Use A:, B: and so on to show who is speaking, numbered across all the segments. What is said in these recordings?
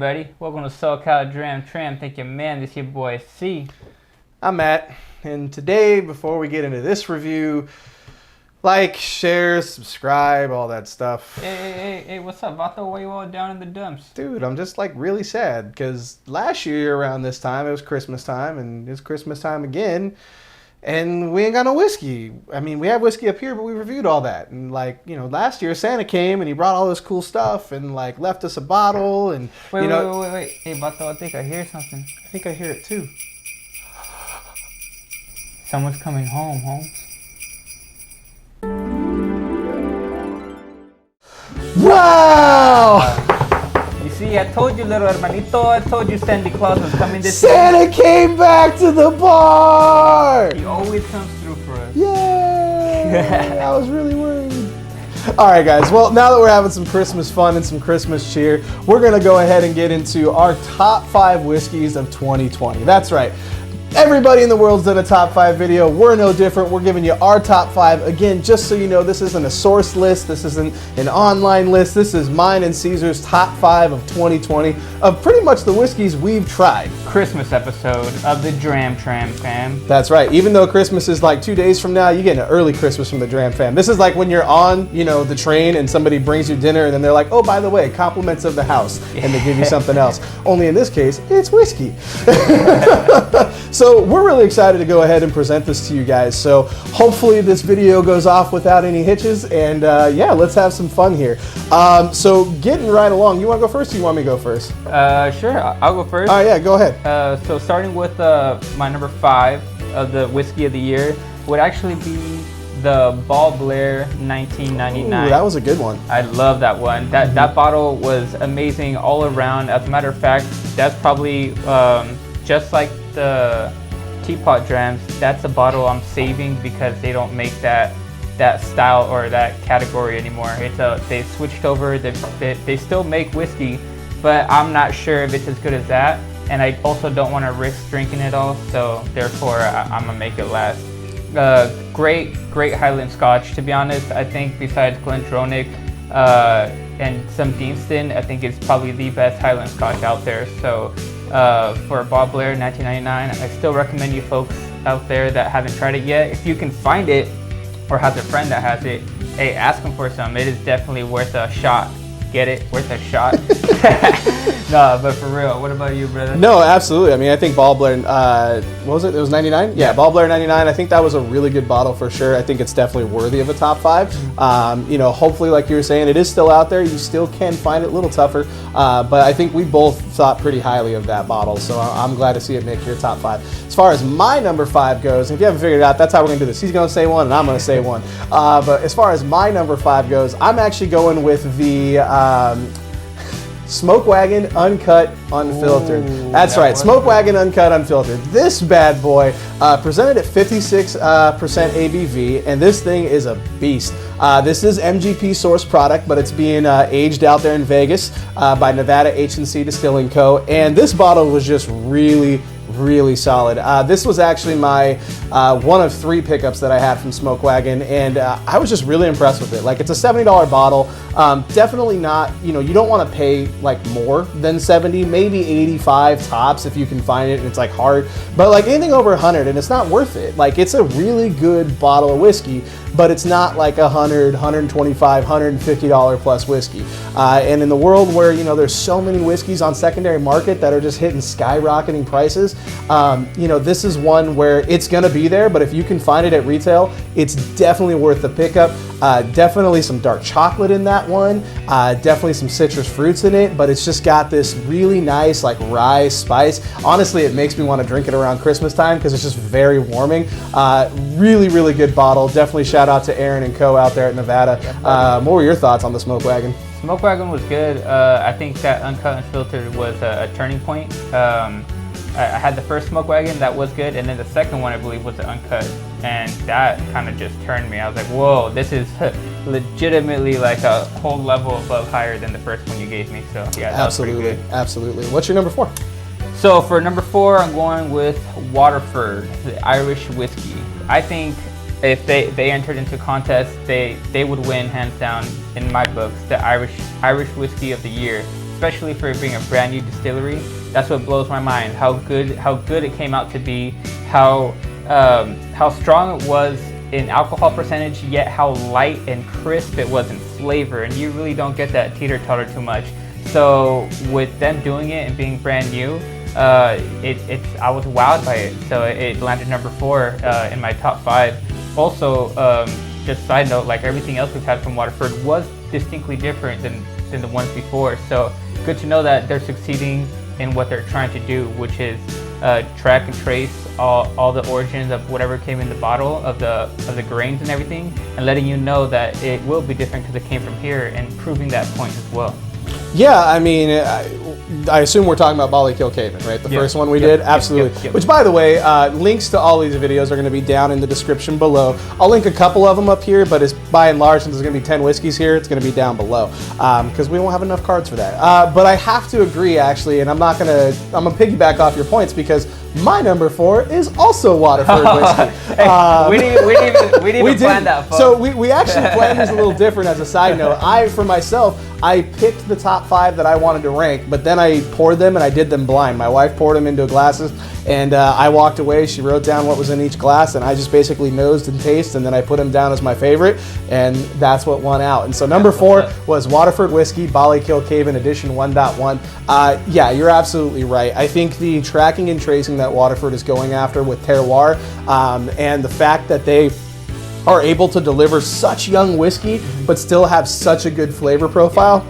A: everybody. Welcome to SoCal Dram Tram. Thank you, man. This is your boy C.
B: I'm Matt, and today, before we get into this review, like, share, subscribe, all that stuff.
A: Hey, what's up, Vato? Why you all down in the dumps?
B: Dude, I'm just like really sad because last year around this time, it was Christmas time, and it's Christmas time again, and we ain't got no whiskey. I mean, we have whiskey up here, but we reviewed all that. And like, you know, last year Santa came and he brought all this cool stuff and like left us a bottle and
A: Wait.
B: Hey,
A: Vato, I think I hear something.
B: I think I hear it too.
A: Someone's coming home, Holmes.
B: Wow!
A: You see, I told you, little hermanito. I told you Santa Claus was coming this year.
B: Santa came back to the bar!
A: He always comes through for us.
B: Yay! I was really worried. All right, guys. Well, now that we're having some Christmas fun and some Christmas cheer, we're going to go ahead and get into our top 5 whiskeys of 2020. That's right. Everybody in the world's done a top 5 video. We're no different. We're giving you our top 5. Again, just so you know, this isn't a source list. This isn't an online list. This is mine and Cesar's top 5 of 2020 of pretty much the whiskeys we've tried.
A: Christmas episode of the Dram Tram, fam.
B: That's right. Even though Christmas is like 2 days from now, you get an early Christmas from the Dram fam. This is like when you're on, you know, the train and somebody brings you dinner and then they're like, oh, by the way, compliments of the house. And they give you something else. Only in this case, it's whiskey. So we're really excited to go ahead and present this to you guys. So hopefully this video goes off without any hitches. And yeah, let's have some fun here. So getting right along, you want to go first or you want me to go first?
A: Sure, I'll go first.
B: All right, yeah, go ahead.
A: So starting with my number 5 of the whiskey of the year would actually be the Ball Blair 1999.
B: Ooh, that was a good one.
A: I love that one. That bottle was amazing all around. As a matter of fact, that's probably just like the teapot drams. That's a bottle I'm saving because they don't make that style or that category anymore. They switched over. They still make whiskey, but I'm not sure if it's as good as that. And I also don't want to risk drinking it all, so therefore I'm gonna make it last. Great Highland Scotch. To be honest, I think besides Glendronach and some Deanston, I think it's probably the best Highland Scotch out there. So for Ball Blair 1999, I still recommend you folks out there that haven't tried it yet. If you can find it or has a friend that has it, hey, ask them for some. It is definitely worth a shot. Get it? Worth a shot? No, but for real, what about you, brother?
B: No, absolutely. I mean, I think Ball Blair, what was it? It was 99? Yeah, Ball Blair 99. I think that was a really good bottle for sure. I think it's definitely worthy of a top 5. You know, hopefully, like you were saying, it is still out there. You still can find it a little tougher. But I think we both thought pretty highly of that bottle. So I'm glad to see it make your top 5. As far as my number 5 goes, if you haven't figured it out, that's how we're going to do this. He's going to say one and I'm going to say one. But as far as my number 5 goes, I'm actually going with the Smoke Wagon Uncut Unfiltered.
A: Ooh,
B: that's right, Smoke Wagon Uncut Unfiltered. This bad boy presented at 56% ABV, and this thing is a beast. This is MGP source product, but it's being aged out there in Vegas by Nevada H&C Distilling Co. And this bottle was just really solid. This was actually my one of 3 pickups that I had from Smoke Wagon, and I was just really impressed with it. Like, it's a $70 bottle. Definitely not, you know, you don't want to pay like more than 70, maybe 85 tops if you can find it and it's like hard, but like anything over 100 and it's not worth it. Like, it's a really good bottle of whiskey, but it's not like $100, $125, $150 plus whiskey. And in the world where, you know, there's so many whiskeys on secondary market that are just hitting skyrocketing prices, you know, this is one where it's gonna be there, but if you can find it at retail, it's definitely worth the pickup. Definitely some dark chocolate in that one, definitely some citrus fruits in it, but it's just got this really nice like rye spice. Honestly, it makes me want to drink it around Christmas time because it's just very warming. Really good bottle. Definitely shout out to Aaron and Co out there at Nevada. What were your thoughts on the Smoke Wagon?
A: Smoke Wagon was good. I think that Uncut Unfiltered was a turning point. I had the first Smoke Wagon, that was good, and then the second one I believe was the Uncut, and that kind of just turned me. I was like, whoa, this is legitimately like a whole level above higher than the first one you gave me. So yeah, that was pretty good.
B: Absolutely. What's your number 4?
A: So for number 4, I'm going with Waterford, the Irish whiskey. I think if they entered into contests, they would win hands down in my books, the Irish whiskey of the year. especially for it being a brand new distillery. That's what blows my mind. How good it came out to be. How strong it was in alcohol percentage, yet how light and crisp it was in flavor. And you really don't get that teeter-totter too much. So with them doing it and being brand new, I was wowed by it. So it landed number 4 in my top 5. Also, just side note, like everything else we've had from Waterford was distinctly different than the ones before. So good to know that they're succeeding in what they're trying to do, which is track and trace all the origins of whatever came in the bottle, of the grains and everything, and letting you know that it will be different because it came from here, and proving that point as well.
B: Yeah, I mean, I assume we're talking about Ballykill Caven, right? The first one we did? Absolutely. Which, by the way, links to all these videos are going to be down in the description below. I'll link a couple of them up here, but it's by and large, since there's going to be 10 whiskeys here, it's going to be down below because we won't have enough cards for that. But I have to agree, actually, and I'm going to piggyback off your points because my number 4 is also Waterford whiskey.
A: Hey, we didn't even plan that, folks.
B: So we actually planned this a little different as a side note. For myself, I picked the top 5 that I wanted to rank, but then I poured them and I did them blind. My wife poured them into glasses, and I walked away. She wrote down what was in each glass, and I just basically nosed and tasted, and then I put them down as my favorite, and that's what won out. And so number 4 was Waterford Whiskey, Ballykill Caven Edition 1.1. Yeah, you're absolutely right. I think the tracking and tracing that Waterford is going after with terroir, and the fact that they are able to deliver such young whiskey but still have such a good flavor profile,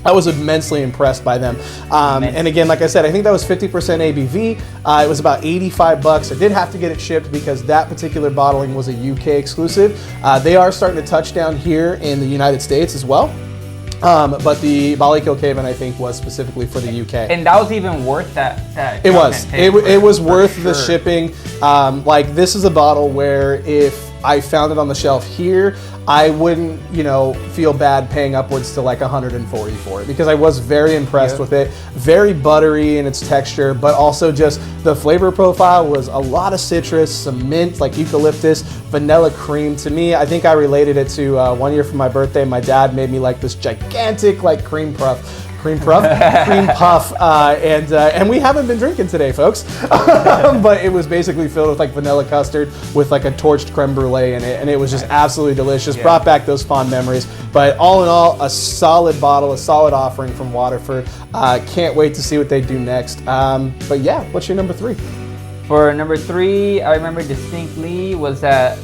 B: I was immensely impressed by them. And again, like I said, I think that was 50% ABV. It was about $85. I did have to get it shipped because that particular bottling was a UK exclusive. They are starting to touch down here in the United States as well. But the Ballykill Caven, I think, was specifically for the UK.
A: And that was even worth that
B: it was. It was worth the shipping. Like, this is a bottle where if I found it on the shelf here, I wouldn't, feel bad paying upwards to like $140 for it because I was very impressed with it. Very buttery in its texture, but also just the flavor profile was a lot of citrus, some mint, like eucalyptus, vanilla cream. To me, I think I related it to one year for my birthday, my dad made me like this gigantic like cream puff, and we haven't been drinking today, folks. But it was basically filled with like vanilla custard with like a torched creme brulee in it, and it was just absolutely delicious. Brought back those fond memories. But all in all, a solid bottle, a solid offering from Waterford. Can't wait to see what they do next. But yeah, what's your number 3?
A: For number 3, I remember distinctly was that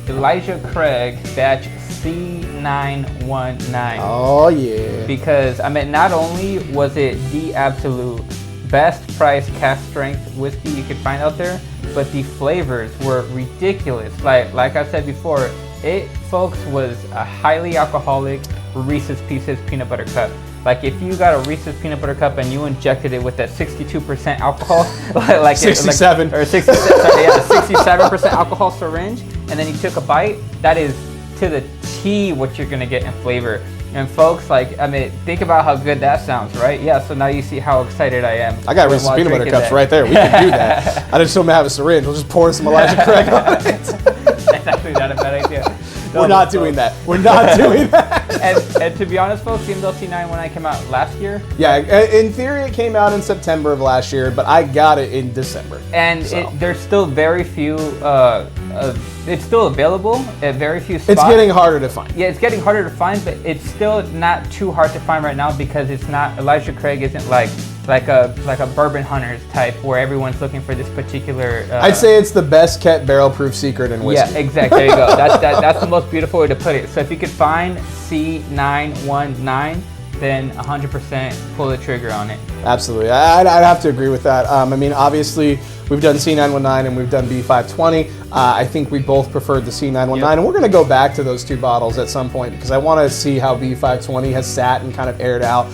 A: Elijah Craig batch C919.
B: Oh yeah.
A: Because not only was it the absolute best price cask strength whiskey you could find out there, but the flavors were ridiculous. Like I said before, it, folks, was a highly alcoholic Reese's Pieces peanut butter cup. Like if you got a Reese's peanut butter cup and you injected it with that 62% alcohol, like
B: 67
A: or 67% alcohol syringe, and then you took a bite, that is to the T what you're gonna get in flavor. And folks, think about how good that sounds, right? Yeah, so now you see how excited I am.
B: I got Reese's peanut butter cups right there. We can do that. I just don't have a syringe. We'll just pour some Elijah Craig on it.
A: That's actually not a bad idea.
B: We're not doing that. We're not doing that.
A: And to be honest, folks, even though C9 when I came out last year.
B: Yeah, in theory it came out in September of last year, but I got it in December.
A: And there's still very few, it's still available at very few spots.
B: It's getting harder to find.
A: Yeah, it's getting harder to find, but it's still not too hard to find right now because it's not, Elijah Craig isn't like a bourbon hunters type where everyone's looking for this particular.
B: I'd say it's the best kept barrel proof secret in whiskey.
A: Yeah, exactly. There you go. That's the most beautiful way to put it. So if you could find C919, then 100% pull the trigger on it.
B: Absolutely, I'd have to agree with that. Obviously we've done C919 and we've done B520. I think we both preferred the C919, and we're going to go back to those two bottles at some point because I want to see how B520 has sat and kind of aired out.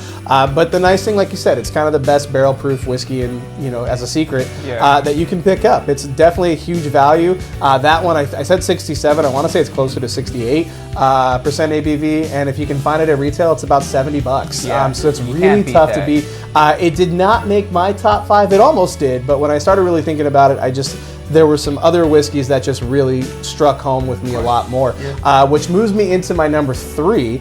B: But the nice thing, like you said, it's kind of the best barrel proof whiskey, and as a secret that you can pick up. It's definitely a huge value. That one, I said 67. I want to say it's closer to 68% ABV, and if you can find it at retail, it's about $70.
A: Yeah,
B: so it's really tough to beat. It did not make my top 5. It almost did, but when I started really thinking about it, there were some other whiskeys that just really struck home with me a lot more, which moves me into my number 3,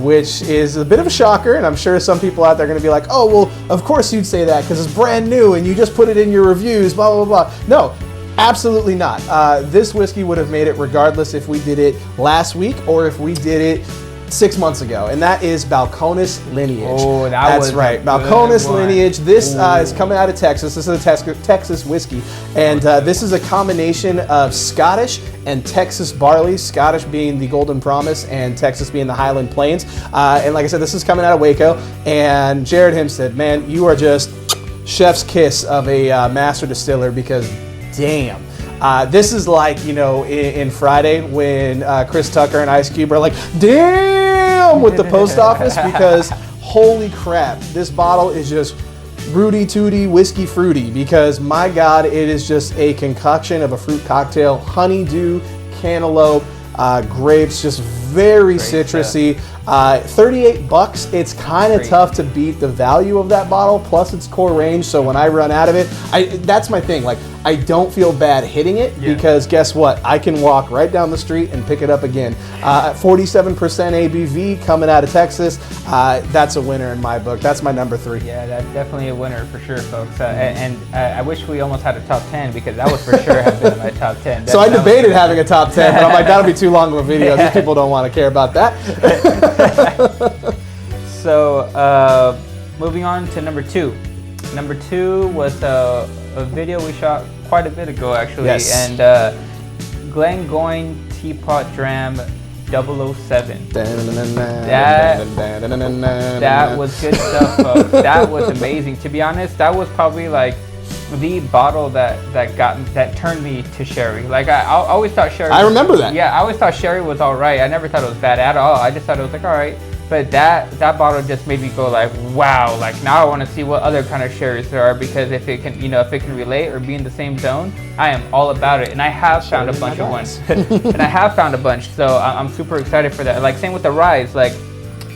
B: which is a bit of a shocker, and I'm sure some people out there are going to be like, oh, well, of course you'd say that because it's brand new and you just put it in your reviews, blah, blah, blah. No, absolutely not. This whiskey would have made it regardless if we did it last week or if we did it 6 months ago, and that is Balcones Lineage.
A: Oh,
B: that's right, Balcones Lineage. This is coming out of Texas. This is a Texas whiskey, and this is a combination of Scottish and Texas barley. Scottish being the Golden Promise, and Texas being the Highland Plains. And like I said, this is coming out of Waco. And Jared Himstead, man, you are just chef's kiss of a master distiller, because damn. This is like, you know, in Friday when Chris Tucker and Ice Cube are like, damn, with the post office, because holy crap, this bottle is just Rudy Tooty Whiskey Fruity, because my God, it is just a concoction of a fruit cocktail, honeydew, cantaloupe, grapes, just very citrusy. 38 bucks. It's kind of tough to beat the value of that bottle, plus its core range. So when I run out of it, that's my thing. Like, I don't feel bad hitting it, because guess what? I can walk right down the street and pick it up again. At 47% ABV coming out of Texas, that's a winner in my book. That's my number 3.
A: Yeah, that's definitely a winner for sure, folks. And I wish we almost had a top 10, because that would for sure have been in my top 10.
B: So I debated having a top 10, but I'm like, that'll be too long of a video. These people don't want to care about that.
A: So moving on to number 2. Number 2 was a video we shot quite a bit ago, actually.
B: Yes.
A: And Glengoyne Teapot Dram 007. That was good stuff, folks. That was amazing. To be honest, that was probably like the bottle that turned me to sherry. Like, I always thought sherry.
B: I remember that.
A: Yeah, I always thought sherry was all right. I never thought it was bad at all. I just thought it was like all right. But that bottle just made me go like, wow. Like, now I want to see what other kind of sherries there are, because if it can, you know, if it can relate or be in the same zone, I am all about it. And I have found a bunch of ones. And I have found a bunch. So I'm super excited for that. Like, same with the ryes. Like,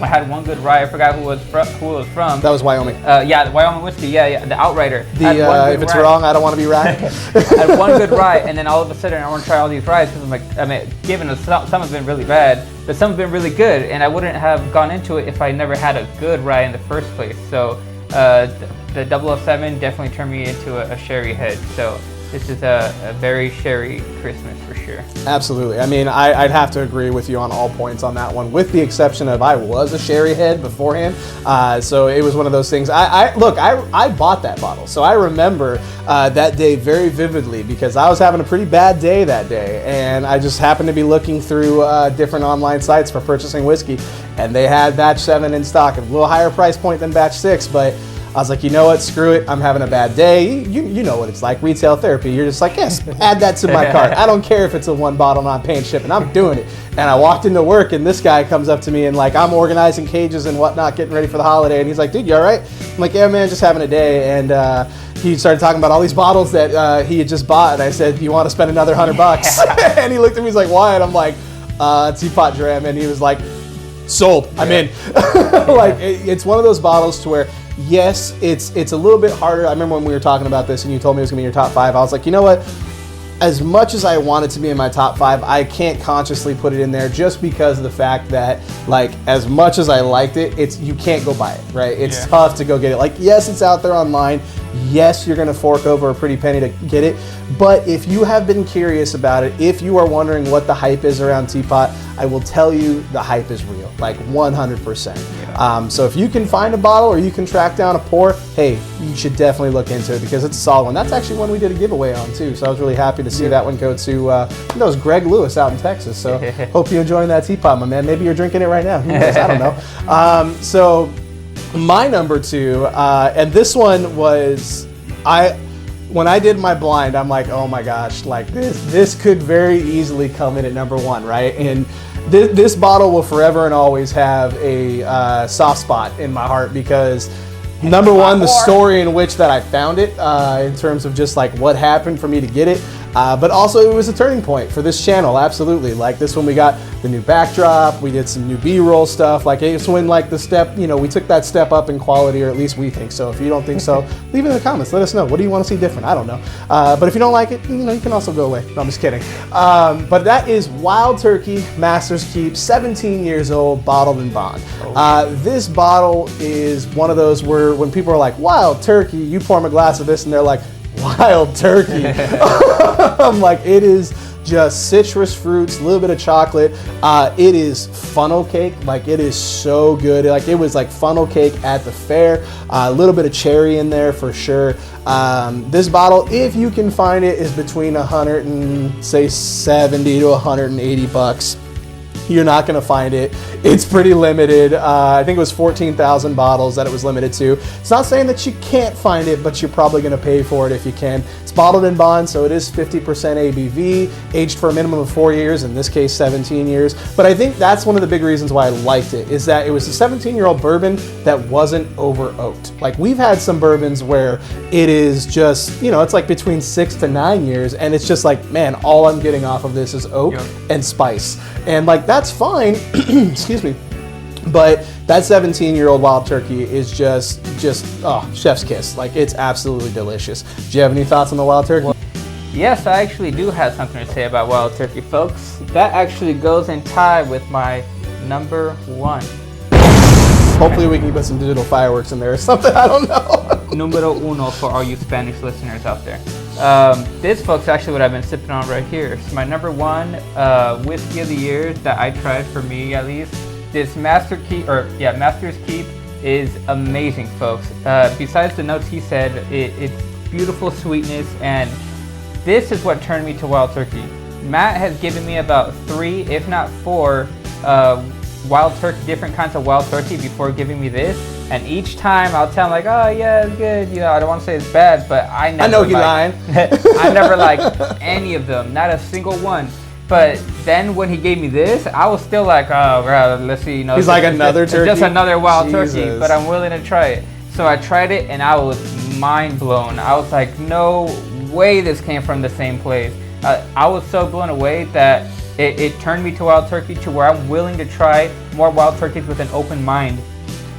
A: I had one good rye. I forgot who it was from.
B: That was Wyoming.
A: Yeah, the Wyoming whiskey. Yeah, the Outrider.
B: If it's wrong, I don't want to be right.
A: I had one good rye, and then all of a sudden I want to try all these ryes, because I'm like, I mean, given some have been really bad, but some have been really good, and I wouldn't have gone into it if I never had a good rye in the first place. So the 007 definitely turned me into a sherry head. So this is a very sherry Christmas for sure.
B: Absolutely. I mean, I'd have to agree with you on all points on that one, with the exception of I was a sherry head beforehand. So it was one of those things. I bought that bottle. So I remember that day very vividly, because I was having a pretty bad day that day. And I just happened to be looking through different online sites for purchasing whiskey. And they had batch 7 in stock, a little higher price point than batch 6, but I was like, you know what, screw it, I'm having a bad day. You know what it's like, retail therapy. You're just like, yes, add that to my cart. I don't care if it's a 1 bottle and I'm paying shipping, I'm doing it. And I walked into work, and this guy comes up to me and like, I'm organizing cages and whatnot, getting ready for the holiday. And he's like, dude, you all right? I'm like, yeah, man, just having a day. And he started talking about all these bottles that he had just bought. And I said, do you want to spend another $100? And he looked at me, he's like, why? And I'm like, Teapot Dram. And he was like, sold, I'm in. Like, it's one of those bottles to where, yes, it's a little bit harder. I remember when we were talking about this and you told me it was going to be your top 5. I was like, you know what? As much as I want it to be in my top 5, I can't consciously put it in there, just because of the fact that, like, as much as I liked it, you can't go buy it, right? It's tough to go get it. Like, yes, it's out there online. Yes, you're going to fork over a pretty penny to get it. But if you have been curious about it, if you are wondering what the hype is around Teapot, I will tell you the hype is real, like 100%. So if you can find a bottle or you can track down a pour, hey, you should definitely look into it, because it's a solid one. That's actually one we did a giveaway on too, so I was really happy to see that one go to, I think that was Greg Lewis out in Texas. So hope you're enjoying that Teapot, my man. Maybe you're drinking it right now. Who knows? I don't know. So my number 2, and this one was, when I did my blind, I'm like, oh my gosh, like this could very easily come in at number 1, right? And this bottle will forever and always have a soft spot in my heart, because number 1, the story in which that I found it, in terms of just like what happened for me to get it. But also it was a turning point for this channel, absolutely. Like this one, we got the new backdrop, we did some new B-roll stuff. Like it's when like the step, you know, we took that step up in quality, or at least we think so. If you don't think so, leave it in the comments. Let us know. What do you want to see different? I don't know. But if you don't like it, you know, you can also go away. No, I'm just kidding. But that is Wild Turkey Master's Keep, 17 years old, bottled in bond. This bottle is one of those where when people are like, Wild Turkey, you pour them a glass of this and they're like, Wild Turkey. I'm like, it is just citrus fruits, a little bit of chocolate. It is funnel cake. Like it is so good. Like it was like funnel cake at the fair. A little bit of cherry in there for sure. This bottle, if you can find it, is between 170 to 180 bucks. You're not going to find it. It's pretty limited. I think it was 14,000 bottles that it was limited to. It's not saying that you can't find it, but you're probably going to pay for it if you can. It's bottled in bond, so it is 50% ABV, aged for a minimum of 4 years, in this case 17 years. But I think that's one of the big reasons why I liked it, is that it was a 17-year-old bourbon that wasn't over oaked. Like we've had some bourbons where it is just, you know, it's like between 6 to 9 years, and it's just like, man, all I'm getting off of this is oak and spice. And like, that's fine, excuse me, but that 17-year-old Wild Turkey is just oh, chef's kiss. Like it's absolutely delicious. Do you have any thoughts on the Wild Turkey?
A: Yes, I actually do have something to say about Wild Turkey, folks. That actually goes in tie with my number one.
B: Hopefully we can put some digital fireworks in there or something, I don't know.
A: Numero uno for all you Spanish listeners out there. This, folks, actually what I've been sipping on right here. It's my number one whiskey of the year that I tried, for me at least. This Master's Keep is amazing, folks. Besides the notes he said, it's beautiful sweetness, and this is what turned me to Wild Turkey. Matt has given me about 3, if not 4, Wild Turkey, different kinds of Wild Turkey before giving me this. And each time I'll tell him like, oh yeah, it's good. You know, I don't want to say it's bad, but I know
B: he's lying.
A: I never liked any of them, not a single one. But then when he gave me this, I was still like, oh, bro, let's see. You know,
B: he's like another turkey.
A: Just another Wild Turkey, but I'm willing to try it. So I tried it, and I was mind blown. I was like, no way this came from the same place. I was so blown away that it turned me to Wild Turkey, to where I'm willing to try more Wild Turkeys with an open mind.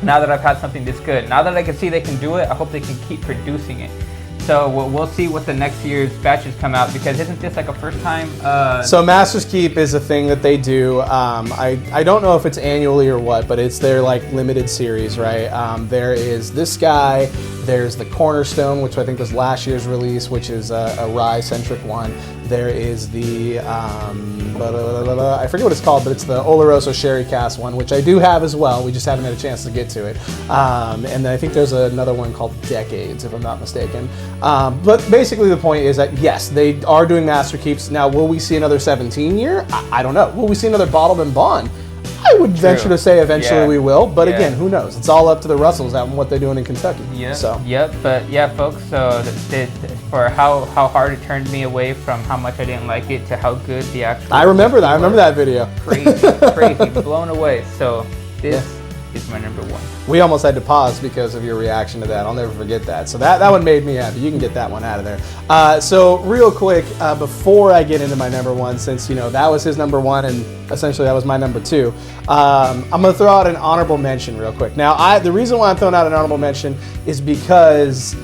A: Now that I've had something this good, now that I can see they can do it, I hope they can keep producing it. So we'll see what the next year's batches come out, because isn't this like a first time?
B: So Master's Keep is a thing that they do. I don't know if it's annually or what, but it's their like limited series, right? There is this guy. There's the Cornerstone, which I think was last year's release, which is a rye-centric one. There is the, I forget what it's called, but it's the Oloroso Sherry Cask one, which I do have as well. We just haven't had a chance to get to it. And then I think there's another one called Decades, if I'm not mistaken. But basically the point is that, yes, they are doing Master Keeps. Now, will we see another 17 year? I don't know. Will we see another bottled and bond? I would venture to say eventually we will, but again, who knows? It's all up to the Russells and what they're doing in Kentucky.
A: Yeah.
B: So.
A: Yep. But yeah, folks. So for how hard it turned me away from how much I didn't like it to how good the actual.
B: I remember that. I remember that video.
A: Crazy, blown away. So this is my number one.
B: We almost had to pause because of your reaction to that. I'll never forget that. So that one made me happy. You can get that one out of there. So real quick, before I get into my number one, since you know that was his number one and essentially that was my number two, I'm gonna throw out an honorable mention real quick. Now, the reason why I'm throwing out an honorable mention is because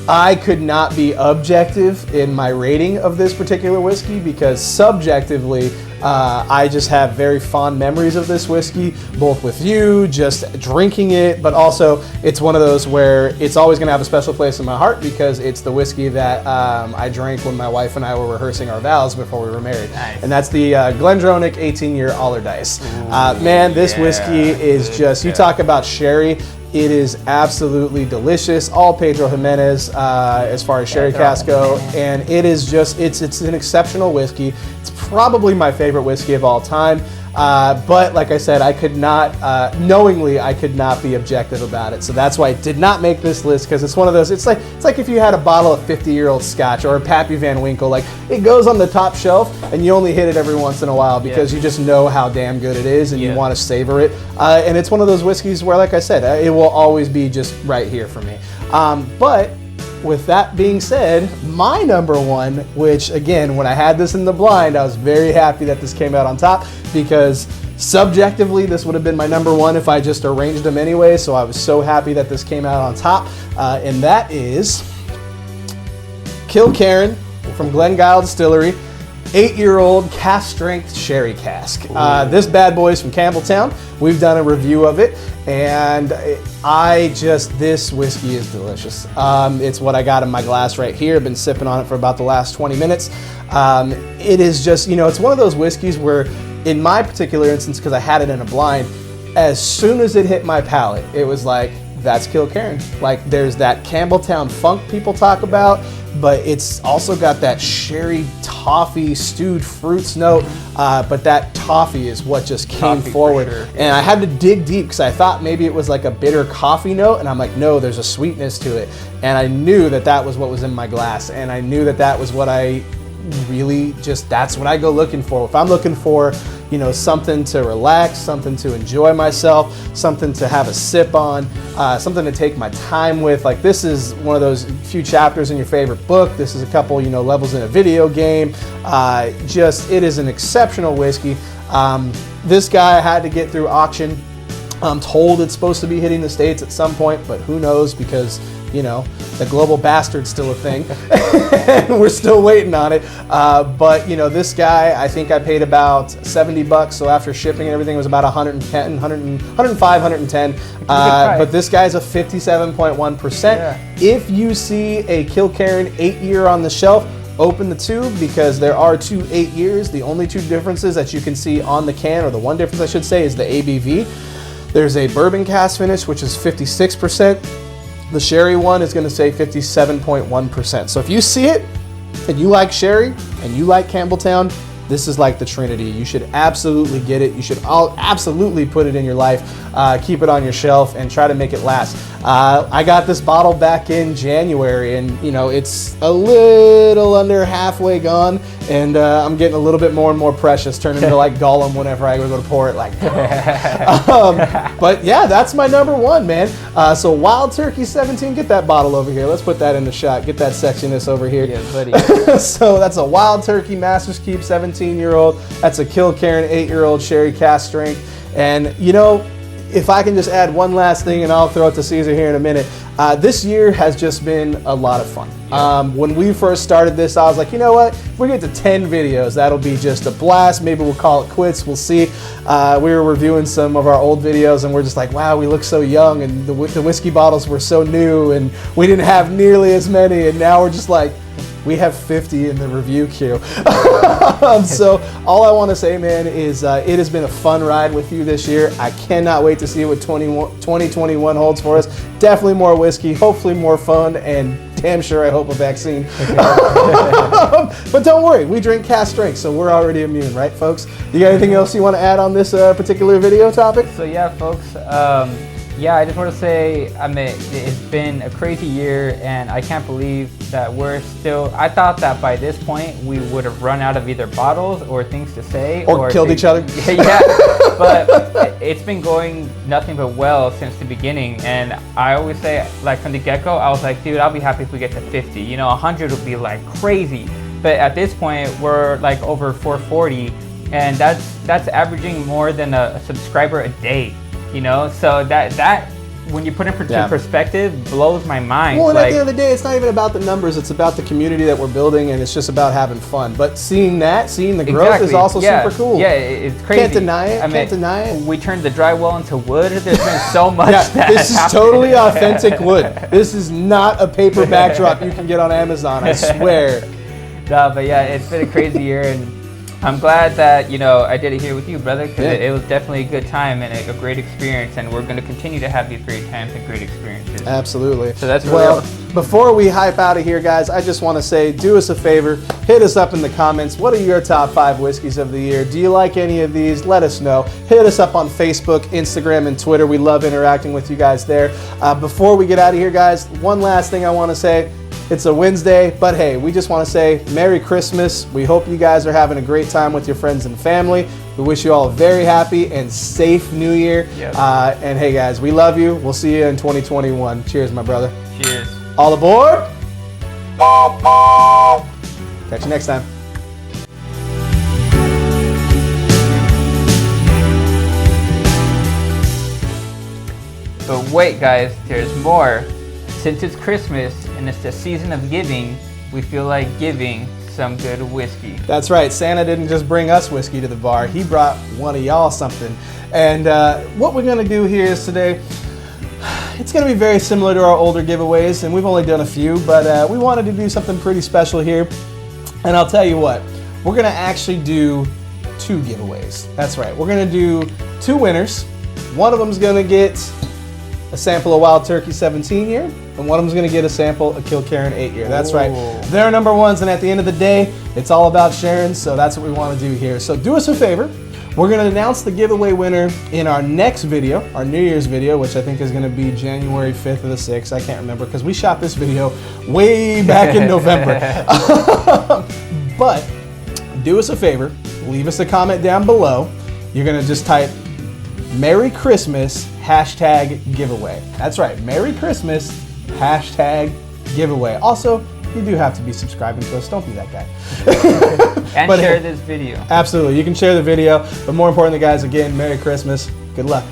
B: I could not be objective in my rating of this particular whiskey, because subjectively, I just have very fond memories of this whiskey, both with you, just drinking it, but also it's one of those where it's always going to have a special place in my heart, because it's the whiskey that I drank when my wife and I were rehearsing our vows before we were married.
A: Nice.
B: And that's the Glendronach 18-year Allardyce. Man, this whiskey is just, you talk about sherry, it is absolutely delicious. All Pedro Jimenez as far as sherry cask go, and it is just, it's an exceptional whiskey. It's probably my favorite whiskey of all time. But like I said, I could not, knowingly, I could not be objective about it. So that's why I did not make this list, because it's one of those, it's like if you had a bottle of 50-year-old scotch or a Pappy Van Winkle, like it goes on the top shelf and you only hit it every once in a while because you just know how damn good it is and you want to savor it. And it's one of those whiskeys where, like I said, it will always be just right here for me. But with that being said, my number one, which again, when I had this in the blind, I was very happy that this came out on top because subjectively, this would have been my number one if I just arranged them anyway. So I was so happy that this came out on top. And that is Kill Karen from Glengyle Distillery. 8-year-old cask strength sherry cask. This bad boy is from Campbelltown. We've done a review of it, and this whiskey is delicious. It's what I got in my glass right here. I've been sipping on it for about the last 20 minutes. It is just, it's one of those whiskeys where, in my particular instance, because I had it in a blind, as soon as it hit my palate, it was like, that's Kill Karen. Like, there's that Campbelltown funk people talk about, but it's also got that sherry toffee stewed fruits note, but that toffee is what just came forward. Sure. And I had to dig deep because I thought maybe it was like a bitter coffee note, and I'm like, no, there's a sweetness to it. And I knew that that was what was in my glass, and I knew that that was what I really that's what I go looking for. If I'm looking for, something to relax, something to enjoy myself, something to have a sip on, something to take my time with. Like, this is one of those few chapters in your favorite book. This is a couple, levels in a video game. It is an exceptional whiskey. This guy I had to get through auction. I'm told it's supposed to be hitting the States at some point, but who knows, because the global bastard's still a thing and we're still waiting on it. But this guy, I think I paid about $70. So after shipping and everything, it was about 110, 105, 110. But this guy's a 57.1%. Yeah. If you see a Kill Karen 8-year on the shelf, open the tube, because there are 2 8 years. The only 2 differences that you can see on the can, or the one difference I should say, is the ABV. There's a bourbon cask finish, which is 56%. The sherry one is going to say 57.1%. So if you see it and you like sherry and you like Campbelltown, this is like the Trinity. You should absolutely get it. You should absolutely put it in your life, keep it on your shelf, and try to make it last. I got this bottle back in January, and it's a little under halfway gone, and I'm getting a little bit more and more precious, turning into like Gollum whenever I go to pour it. Like, but yeah, that's my number one, man. So Wild Turkey 17, get that bottle over here. Let's put that in the shot. Get that sexiness over here.
A: Yeah, buddy.
B: So that's a Wild Turkey Master's Keep 17-year-old. That's a Kill Karen 8-year-old sherry cask strength. And if I can just add one last thing, and I'll throw it to Cesar here in a minute. This year has just been a lot of fun. When we first started this, I was like, you know what? If we get to 10 videos, that'll be just a blast. Maybe we'll call it quits. We'll see. We were reviewing some of our old videos, and we're just like, wow, we look so young, and the whiskey bottles were so new, and we didn't have nearly as many, and now we're just like, we have 50 in the review queue. So all I want to say, man, is it has been a fun ride with you this year. I cannot wait to see what 2021 holds for us. Definitely more whiskey, hopefully more fun, and damn sure I hope a vaccine. But don't worry, we drink cask strength, so we're already immune, right, folks? You got anything else you want to add on this particular video topic?
A: So yeah, folks. I just want to say, it's been a crazy year, and I can't believe that I thought that by this point we would have run out of either bottles or things to say.
B: Or killed each other.
A: Yeah, but it's been going nothing but well since the beginning, and I always say, like, from the get-go, I was like, dude, I'll be happy if we get to 50. 100 would be like crazy. But at this point, we're like over 440, and that's averaging more than a subscriber a day. So that when you put it into perspective, blows my mind.
B: Well, and at the end of the day, it's not even about the numbers. It's about the community that we're building, and it's just about having fun. But seeing the growth is also super cool.
A: Yeah, it's crazy.
B: Can't deny it. Can't deny it.
A: We turned the drywall into wood. There's been so much
B: this is totally authentic wood. This is not a paper backdrop you can get on Amazon, I swear.
A: But yeah, it's been a crazy year, and I'm glad that I did it here with you, brother, because it was definitely a good time and a great experience, and we're going to continue to have these great times and great experiences.
B: Absolutely.
A: So that's really
B: before we hype out of here, guys, I just want to say, do us a favor, hit us up in the comments. What are your top 5 whiskeys of the year? Do you like any of these? Let us know. Hit us up on Facebook, Instagram, and Twitter. We love interacting with you guys there. Before we get out of here, guys, one last thing I want to say. It's a Wednesday, but hey, we just want to say Merry Christmas. We hope you guys are having a great time with your friends and family. We wish you all a very happy and safe New Year.
A: Yep.
B: And hey guys, we love you. We'll see you in 2021. Cheers, my brother.
A: Cheers.
B: All aboard. Catch you next time.
A: But wait, guys, there's more. Since it's Christmas and it's the season of giving, we feel like giving some good whiskey.
B: That's right. Santa didn't just bring us whiskey to the bar. He brought one of y'all something. And what we're going to do here is today, it's going to be very similar to our older giveaways, and we've only done a few, but we wanted to do something pretty special here. And I'll tell you what, we're going to actually do 2 giveaways. That's right. We're going to do 2 winners. One of them is going to get a sample of Wild Turkey 17 year, and one of them is going to get a sample of Kilkerran 8 year. That's right. They're number ones, and at the end of the day, it's all about sharing, so that's what we want to do here. So do us a favor. We're going to announce the giveaway winner in our next video, our New Year's video, which I think is going to be January 5th or the 6th. I can't remember because we shot this video way back in November. But do us a favor. Leave us a comment down below. You're going to just type Merry Christmas #giveaway. That's right. Merry Christmas #giveaway. Also, you do have to be subscribing to us. Don't be that guy.
A: And share this video.
B: Absolutely. You can share the video. But more importantly, guys, again, Merry Christmas. Good luck.